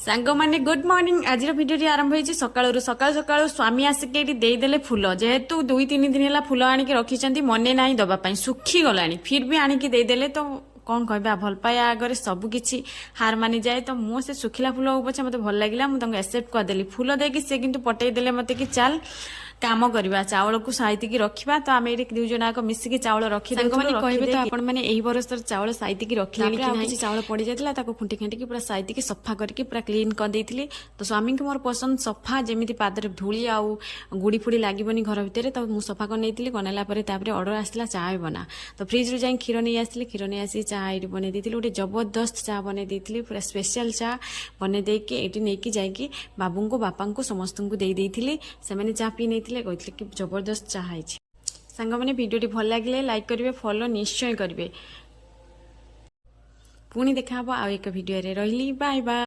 सांग माने good morning आज भिडियो आरंभ होती सकाळू सकाळू सकाळू स्वामी आसिक ये देदेले फुल जेहेतु 2-3 दिन है फुल आणिक रखी मने ना दवापाई सुखी गला फिर भी आणिक देदेले तो कौन कह भल पाया आगे सबकि हार मानि जाए तो मुझे सुखिला फुल पछे मत भल लगे मुझे एक्सेप्ट करदेली फुल देकी सी कि पटेदेले मत कि चल काम करवा चाउल को साइतिकी रखा तो आम ये दुई जन मिसिकी चाउल रखी कहबे तो आपण मैंने यही बरस चाउल साइतिकी रखिले चाउल पड़ जाता खुंटी खांटिकी पूरा साइतिकी सफा करके पूरा क्लीन कर तो स्वामी की मोर पसंद सफा जमी पादर धूली आउ गुड़ी फुड़ी लगे घर भितर तो मुझे सफा कर नहीं बनाला अर्डर आसला चा भी बना तो फ्रिज रू जाए क्षीर नहीं आसली क्षीर नहीं आसी चा ये बन गोटे जबरदस्त चा बन पूरा स्पेशल चा बन देके ये नहीं जाकि बाबू को बापा को समस्त को देती से चा पी नहीं कहते कि जबरदस्त चाह सांग मैंने भिडियो भल लगे लाइक करेंगे फॉलो निश्चय करेंगे पुणी देखा आउ एक भिडियो रही बाय बाय।